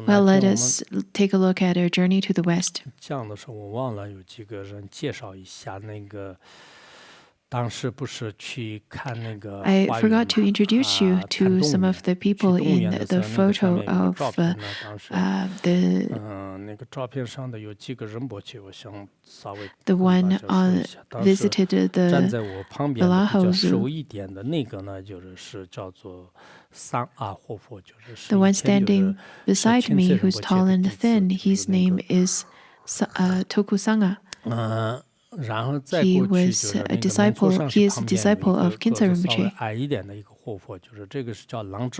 Well, let us take a look at our journey to the West. I forgot to introduce you to some of the people in the photo of the one visited the Vallejo Zoo. The one standing beside me, who's tall and thin, his name is Toku Sangha. He was a disciple. He is a disciple of Khyentse Rinpoche.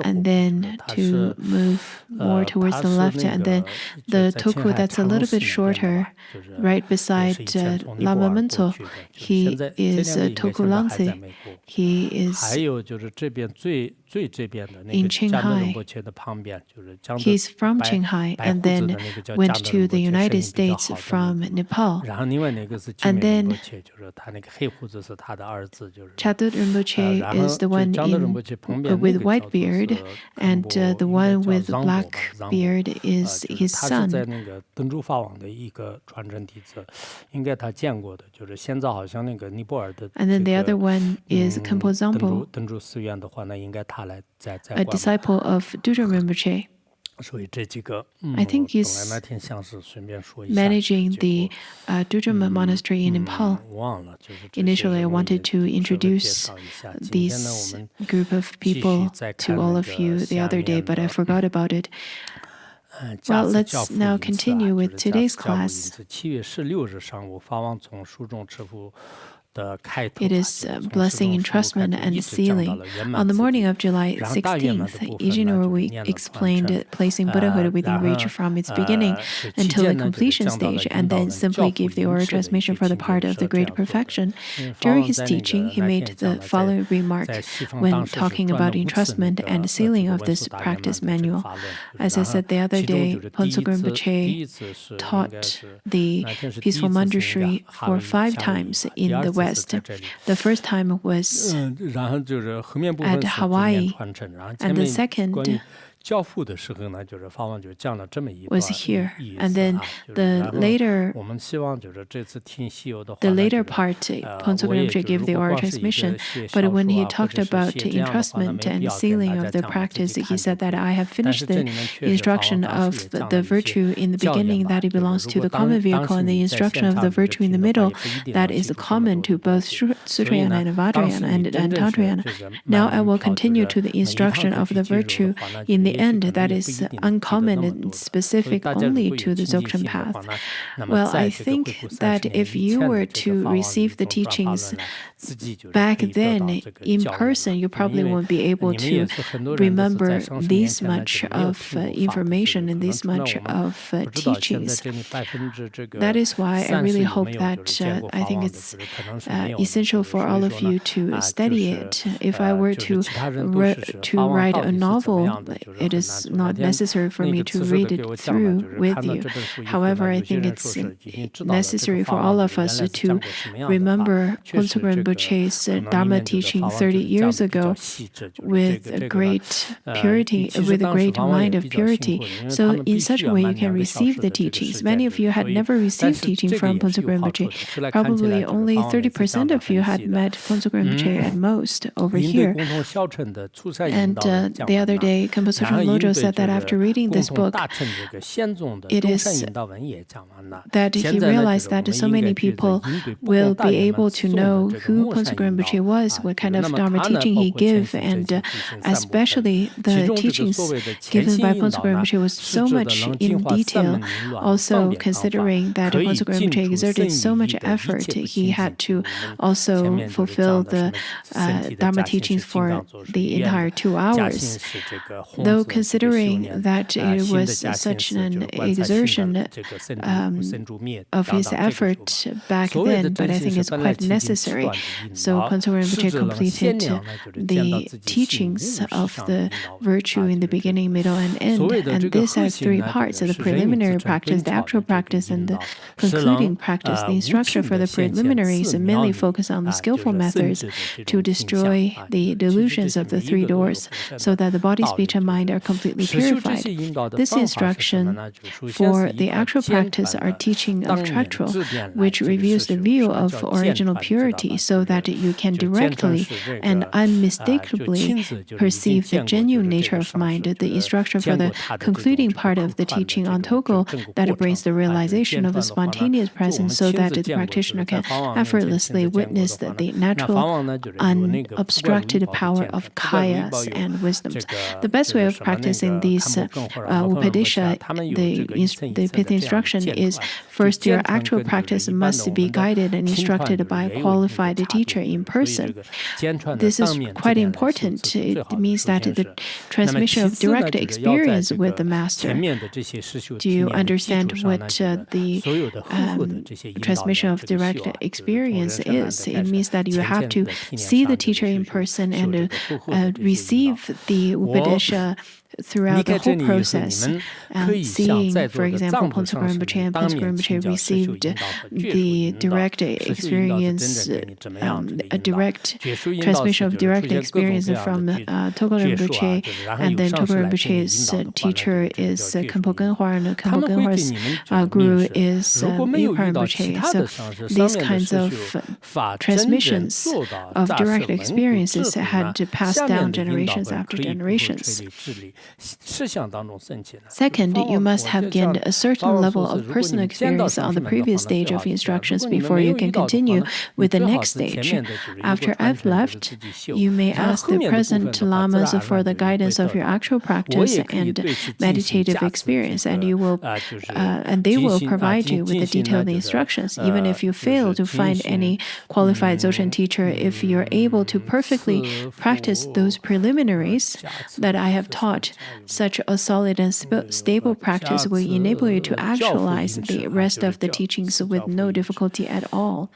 And then to move more towards the left, and then the Toku that's a little bit shorter, right beside Lama Mento, he is Toku Langze. He is in Qinghai. He's from Qinghai and then went to the United States from Nepal. And then Chadut Rinpoche is the one with white beard, and the one with black beard is his son. And then the other one is Khenpo Sodargye, a disciple of Dudjom Rinpoche. I think he's managing the Dudjom monastery in Nepal. Initially, I wanted to introduce this group of people to all of you the other day, but I forgot about it. Well, let's now continue with today's class. It is blessing, entrustment, and sealing. On the morning of July 16th, Yijin Norui explained placing Buddhahood within reach from its beginning until the completion stage, and then simply gave the oral transmission for the part of the great perfection. During his teaching, he made the following remark when talking about entrustment and sealing of this practice manual. As I said the other day, Phuntsogye Rinpoche taught the Peaceful Manjushri for 5 times in the West. The first time was at Hawaii, and the second was here. And then the later part, Phuntsogye Rinpoche gave the oral transmission. But when he talked about entrustment and sealing of the practice, he said that I have finished the instruction of the virtue in the beginning, that it belongs to the common vehicle, and the instruction of the virtue in the middle, that is common to both Sutrayana and Vajrayana and Tantrayana. Now I will continue to the instruction of the virtue in the end, that is uncommon and specific only to the Dzogchen path. Well, I think that if you were to receive the teachings back then in person, you probably won't be able to remember this much of information and this much of teachings. That is why I really hope that I think it's essential for all of you to study it. If I were to write a novel, it is not necessary for me to read it through with you. However, I think it's necessary for all of us to remember Phuntsogye Rinpoche's Dharma teaching 30 years ago with a great purity, with a great mind of purity. So in such a way, you can receive the teachings. Many of you had never received teaching from Phuntsogye Rinpoche. Probably only 30% of you had met Phuntsogye Rinpoche at most over here. And the other day, Khenpo Sodargye said that after reading this book, it is that he realized that so many people will be able to know who Phuntsogye Rinpoche was, what kind of Dharma teaching he gave, and especially the teachings given by Phuntsogye Rinpoche was so much in detail. Also, considering that Phuntsogye Rinpoche exerted so much effort, he had to also fulfill the Dharma teachings for the entire 2 hours. Though considering that it was such an exertion of his effort back then, but I think it's quite necessary. So Phuntsogye Rinpoche completed the teachings of the virtue in the beginning, middle, and end. And this has 3 parts: the preliminary practice, the actual practice, and the concluding practice. The instruction for the preliminaries mainly focus on the skillful methods to destroy the delusions of the 3 doors, so that the body, speech, and mind mind are completely purified. This instruction for the actual practice are teaching of tractual, which reveals the view of original purity so that you can directly and unmistakably perceive the genuine nature of mind. The instruction for the concluding part of the teaching on Togo that brings the realization of a spontaneous presence so that the practitioner can effortlessly witness the natural, unobstructed power of kayas and wisdoms. The best way of practicing these upadesha, the pith instruction, is first your actual practice must be guided and instructed by a qualified teacher in person. This is quite important. It means that the transmission of direct experience with the master. Do you understand what the transmission of direct experience is? It means that you have to see the teacher in person and receive the upadesha throughout the whole process. And seeing, for example, Pontsog Rinpoche and Pontsog Rinpoche received the direct experience, a direct transmission of direct experience from Togo Rinpoche, and then Togo Rinpoche's teacher is Khenpo Genhwa, and Khenpo Genhwa's guru is Yukpa Rinpoche. So these kinds of transmissions of direct experiences had passed down generations after generations. Second, you must have gained a certain level of personal experience on the previous stage of instructions before you can continue with the next stage. After I've left, you may ask the present lamas for the guidance of your actual practice and meditative experience, and they will provide you with the detailed instructions. Even if you fail to find any qualified Dzogchen teacher, if you're able to perfectly practice those preliminaries that I have taught, such a solid and stable practice will enable you to actualize the rest of the teachings with no difficulty at all.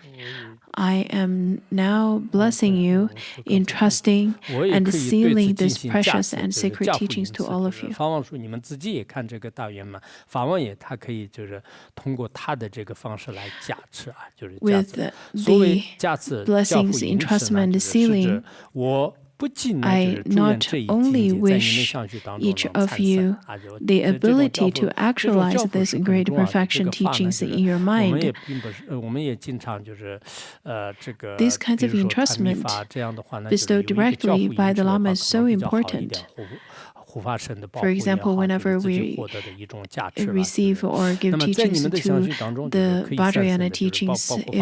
I am now blessing you, entrusting and sealing these precious and sacred teachings to all of you. With the blessings, entrustment, and sealing, I not only wish each of you the ability to actualize these great perfection teachings in your mind. These kinds of entrustment bestowed directly by the Lama is so important. For example, whenever we receive or give teachings to the Vajrayana teachings, if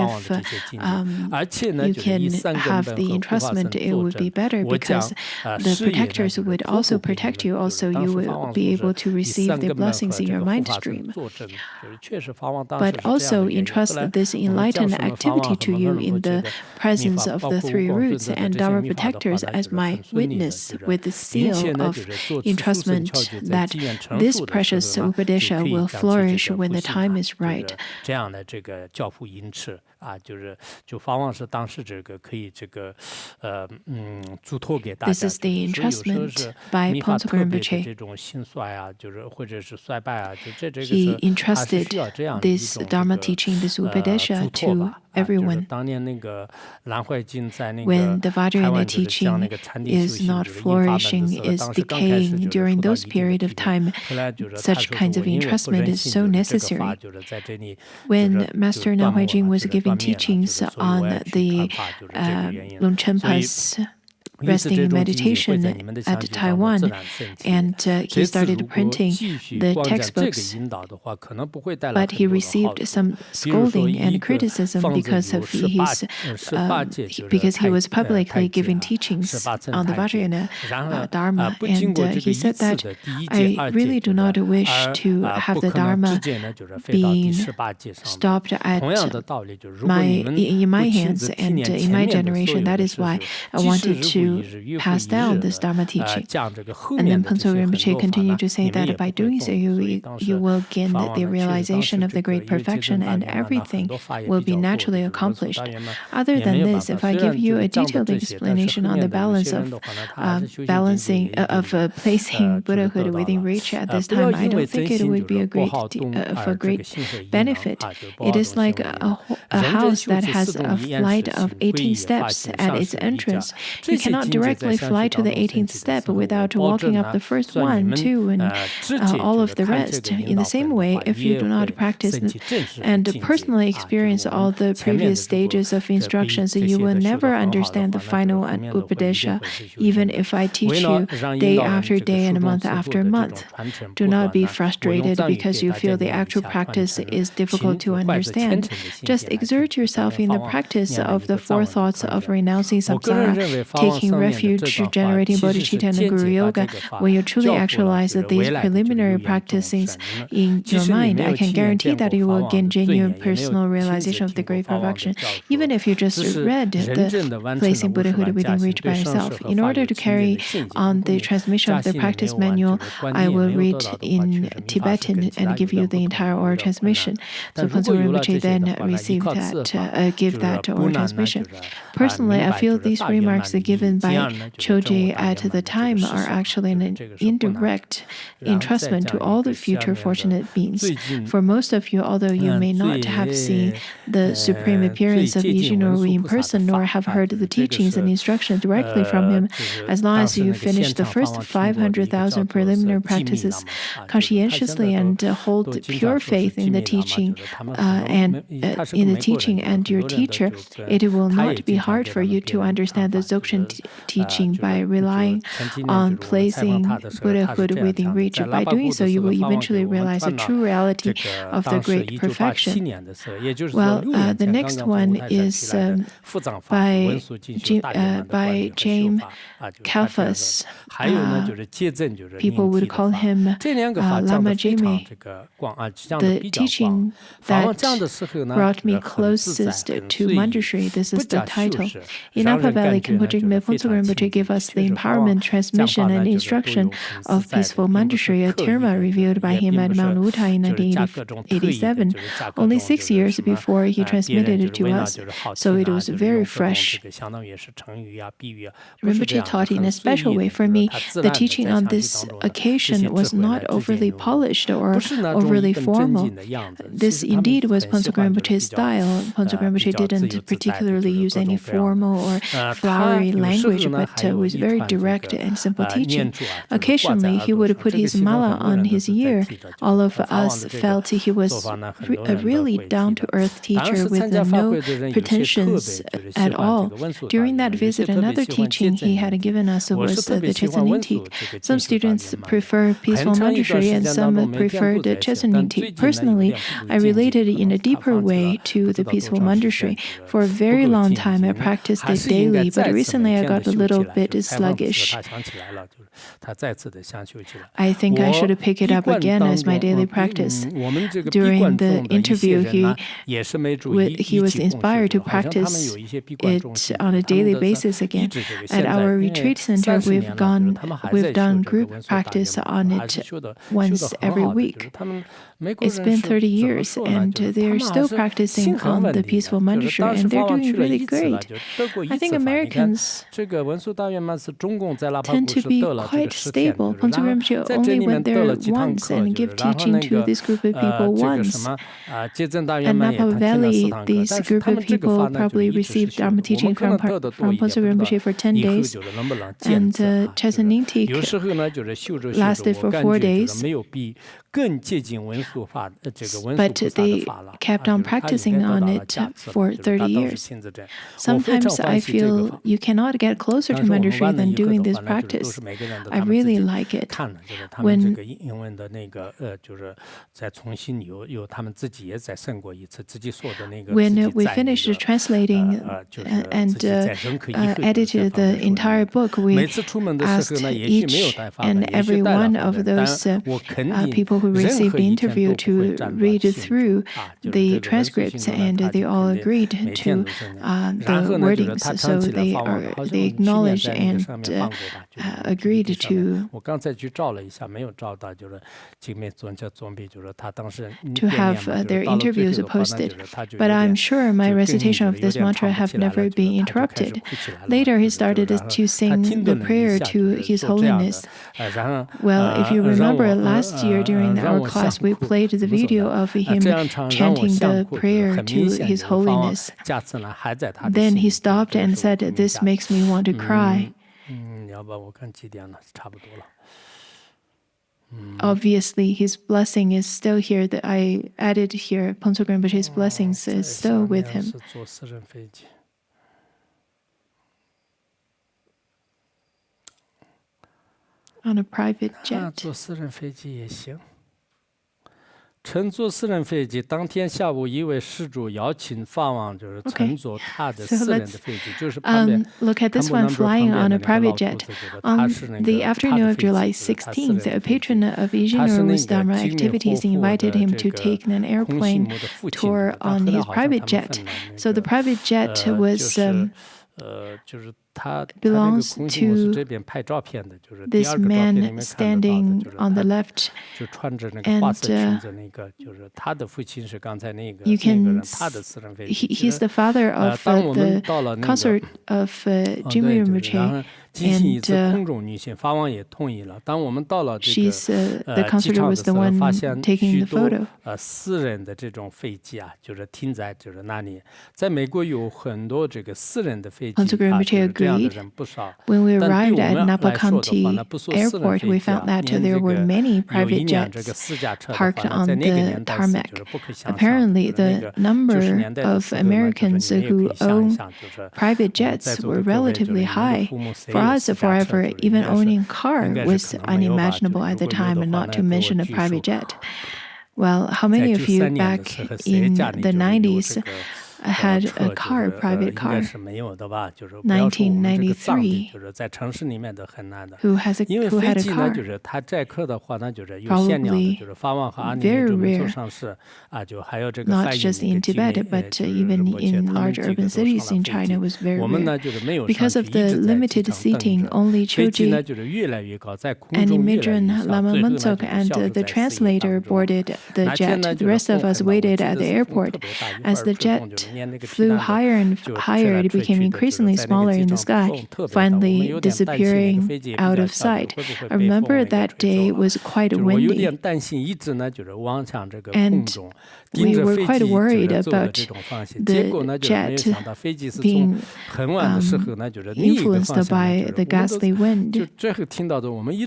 you can have the entrustment, it would be better because the protectors would also protect you. Also, you will be able to receive the blessings in your mind stream. But also entrust this enlightened activity to you in the presence of the three roots and Dharma protectors as my witness with the seal of entrustment that this precious upadesha will flourish when the time is right. This is the entrustment by Pontsog Rinpoche. He entrusted this Dharma teaching, this upadesha, to everyone. When the Vajrayana teaching is not flourishing, is decaying during those periods of time, such kinds of entrustment is so necessary. When Master Namhoi Jing was giving teachings on the Longchenpa's resting in meditation at Taiwan, and he started printing the textbooks, but he received some scolding and criticism because of because he was publicly giving teachings on the Vajrayana Dharma, and he said that I really do not wish to have the Dharma being stopped at in my hands and in my generation. That is why I wanted to pass down this Dharma teaching. And then Pontsog Rinpoche continued to say that by doing so, you will gain the realization of the great perfection and everything will be naturally accomplished. Other than this, if I give you a detailed explanation on the balance of placing Buddhahood within reach at this time, I don't think it would be a great benefit. It is like a house that has a flight of 18 steps at its entrance. You cannot cannot directly fly to the 18th step without walking up the first 1, 2, and all of the rest. In the same way, if you do not practice and personally experience all the previous stages of instructions, you will never understand the final Upadesha, even if I teach you day after day and month after month. Do not be frustrated because you feel the actual practice is difficult to understand. Just exert yourself in the practice of the four thoughts of renouncing samsara, taking refuge, generating bodhicitta and guru yoga. When you truly actualize these preliminary practices in your mind, I can guarantee that you will gain genuine personal realization of the great perfection, even if you just read the placing Buddhahood within reach by yourself. In order to carry on the transmission of the practice manual, I will read in Tibetan and give you the entire oral transmission. So Phuntsok Rinpoche then give that oral transmission. Personally, I feel these remarks given by Choji at the time are actually an indirect entrustment to all the future fortunate beings. For most of you, although you may not have seen the supreme appearance of Yijin in person, nor have heard the teachings and instruction directly from him, as long as you finish the first 500,000 preliminary practices conscientiously and hold pure faith in the teaching and your teacher, it will not be hard for you to understand the Dzogchen teaching by relying on placing Buddhahood within reach. By doing so, you will eventually realize the true reality of the great perfection. Well, the next one is by James Kalfas. People would call him Lama Jime. The teaching that brought me closest to Manjushri, this is the title. In Napa Valley, Khenpo Sodargye gave us the empowerment, transmission, and instruction of Peaceful Manjushri, a terma revealed by him at Mount Uta in 1987, only 6 years before he transmitted it to us, so it was very fresh. Rinpoche taught in a special way. For me, the teaching on this occasion was not overly polished or overly formal. This indeed was Phuntsok Rinpoche's style. Phuntsok Rinpoche didn't particularly use any formal or flowery language, but was very direct and simple teaching. Occasionally, he would put his mala on his ear. All of us felt he was a really down-to-earth teacher with no pretensions at all. During that visit, another teaching he had given us was the Chesaninti. Some students prefer Peaceful Manjushri and some prefer the Chesaninti. Personally, I related in a deeper way to the Peaceful Manjushri. For a very long time, I practiced it daily, but recently I got a little bit sluggish. I think I should pick it up again as my daily practice. During the interview, he was inspired to practice it on a daily basis again. At our retreat center, we've done group practice on it once every week. It's been 30 years, and they're still practicing on the Peaceful Manjushri, and they're doing really great. I think Americans tend to be quite stable. Phuntsok Rinpoche only went there once and gave teaching to this group of people once. At Napa Valley, this group of people probably received Dharma teaching from Phuntsok Rinpoche for 10 days, and Chesaninti lasted for 4 days. But they kept on practicing on it for 30 years. Sometimes I feel you cannot get closer to Manjushri than doing this practice. I really like it. When we finished translating and edited the entire book, we asked each and every one of those people who received the interview to read through the transcripts, and they all agreed to the wordings. So they acknowledged and agreed to have their interviews posted. But I'm sure my recitation of this mantra have never been interrupted. Later, he started to sing the prayer to His Holiness. Well, if you remember, last year during our class, we played the video of him chanting the prayer to His Holiness. Then he stopped and said, "This makes me want to cry." Obviously, his blessing is still here. That I added here, Phuntsok Rinpoche's blessings is still with him. On a private jet. 乘坐私人飞机，当天下午一位施主邀请法王，就是乘坐他的私人的飞机，就是旁边 look at this one flying on a private jet. On the afternoon of July 16th, a patron of Ijinru's Dharma activities invited him to take an airplane tour on his private jet. So the private jet was belongs to this man standing on the left, and you can he's the father of the consort of Jimmy Rinpoche, and she's the consort was the one taking the photo. 私人的这种飞机啊，就是停在就是那里。在美国有很多这个私人的飞机，这样的人不少。When we arrived at Napa County Airport, we found that there were many private jets parked on the tarmac. Apparently, the number of Americans who own private jets were relatively high. For us, forever, even owning a car was unimaginable at the time, and not to mention a private jet. Well, how many of you back in the 90s had a car, private car? 1993. Who had a car? Probably very rare. Not just in Tibet, but even in large urban cities in China was very rare. Because of the limited seating, only Choji and Imidran Lama Muntsok and the translator boarded the jet. The rest of us waited at the airport. As the jet flew higher and higher, it became increasingly smaller in the sky, finally disappearing out of sight. I remember that day was quite windy, and we were quite worried about the jet being influenced by the ghastly wind.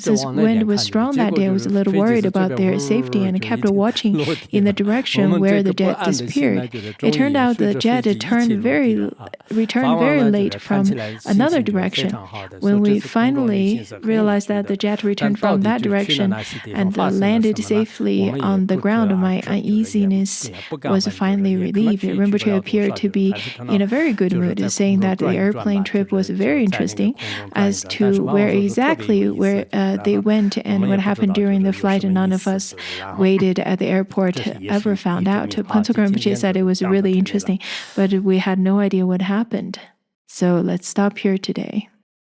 Since wind was strong that day, I was a little worried about their safety and kept watching in the direction where the jet disappeared. It turned out the jet returned very late from another direction. When we finally realized that the jet returned from that direction and landed safely on the ground, my uneasiness was finally relieved. Rinpoche appeared to be in a very good mood, saying that the airplane trip was very interesting. As to where exactly they went and what happened during the flight, none of us waited at the airport ever found out. Phuntsok Rinpoche said it was really interesting, but we had no idea what happened. So let's stop here today.